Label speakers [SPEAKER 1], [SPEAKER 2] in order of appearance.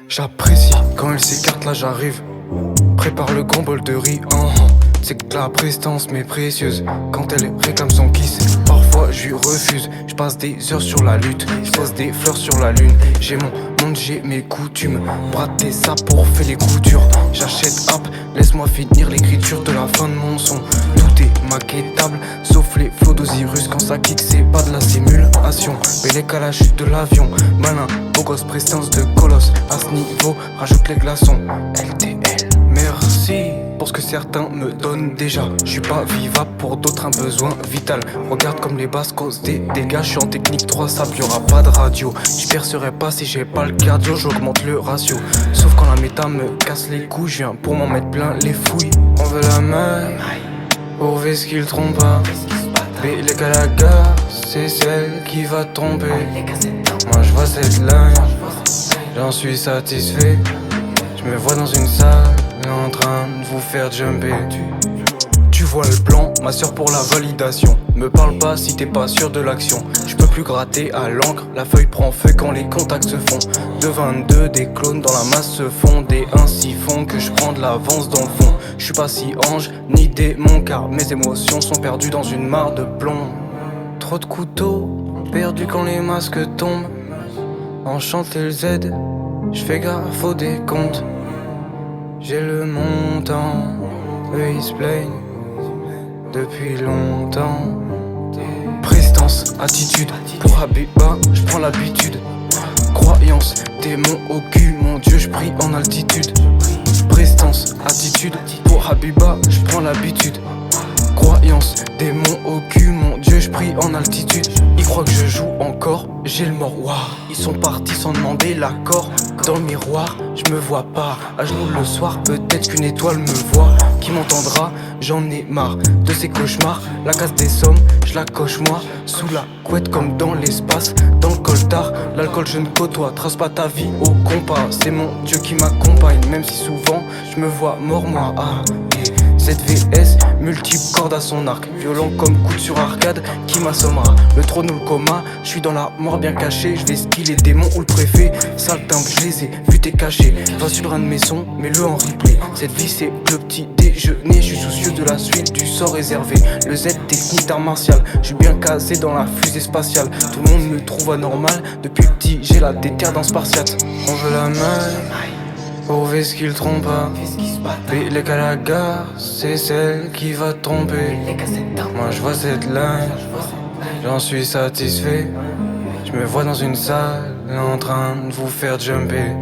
[SPEAKER 1] J'apprécie quand elle s'écarte, là j'arrive. Prépare le grand bol de riz, C'est que la prestance m'est précieuse quand elle réclame son kiss. Parfois je lui refuse, je passe des heures sur la lutte. Je pose des fleurs sur la lune. J'ai mon monde, j'ai mes coutumes. Brater ça pour faire les coutures. J'achète app, laisse-moi finir l'écriture de la fin de mon son. Tout est maquettable, sauf les flots d'Osiris. Quand ça kick c'est pas de la simulation. Bélec à la chute de l'avion. Malin, beau gosse, prestance de colosse. À ce niveau, rajoute les glaçons. LTL, merci pour ce que certains me donnent déjà. Je suis pas vivable, pour d'autres un besoin vital. Regarde comme les basses causent des dégâts. Je suis en technique 3 sables, y'aura pas de radio. Je percerai pas si j'ai pas le cardio. J'augmente le ratio. Sauf quand la méta me casse les couilles. Je viens pour m'en mettre plein les fouilles. On veut la main pour ce qu'ils trompent pas. Mais les gars la gare, c'est celle qui va tromper. Moi je vois cette ligne, j'en suis satisfait. Je me vois dans une salle en train de vous faire jumper. Tu vois le plan, ma soeur pour la validation. Me parle pas si t'es pas sûr de l'action. Je peux plus gratter à l'encre, la feuille prend feu quand les contacts se font. De 22, des clones dans la masse se font. Des ainsi font que je prends de l'avance dans le fond. Je suis pas si ange ni démon car mes émotions sont perdues dans une mare de plomb. Trop de couteaux, perdus quand les masques tombent. Enchanté le Z, je fais gaffe aux décomptes. J'ai le montant, eux ils se plaignent depuis longtemps. Prestance, attitude, pour Habiba, je prends l'habitude. Croyance, démon au cul, mon Dieu, je prie en altitude. Prestance, attitude, pour Habiba, je prends l'habitude. Croyance, démon au cul, mon Dieu, je prie en altitude. Ils croient que je joue encore, j'ai le mort, waouh. Ils sont partis sans demander l'accord. Dans le miroir, je me vois pas. À genoux le soir, peut-être qu'une étoile me voit. Qui m'entendra, j'en ai marre de ces cauchemars. La casse des sommes, je la coche moi. Sous la couette comme dans l'espace. Dans le coltard, l'alcool je ne côtoie. Trace pas ta vie au compas. C'est mon Dieu qui m'accompagne. Même si souvent, je me vois mort moi. Cette VS, multiple cordes à son arc. Violent comme coup sur arcade, qui m'assommera. Le trône ou le coma, je suis dans la mort bien cachée. Je vais skiller le démon ou le préfet. Sale timbre, je les ai vus t'es caché. Va sur un de mes sons, mets-le en replay. Cette vie c'est le petit déjeuner. Je suis soucieux de la suite du sort réservé. Le Z technique d'art martial. Je suis bien casé dans la fusée spatiale. Tout le monde me trouve anormal. Depuis petit j'ai la déterre dans spartiate. On veut la main pour ce qu'ils trompent pas. Mais les gars la gare, c'est celle qui va tromper. Moi je vois cette ligne, j'en suis satisfait. Je me vois dans une salle en train de vous faire jumper.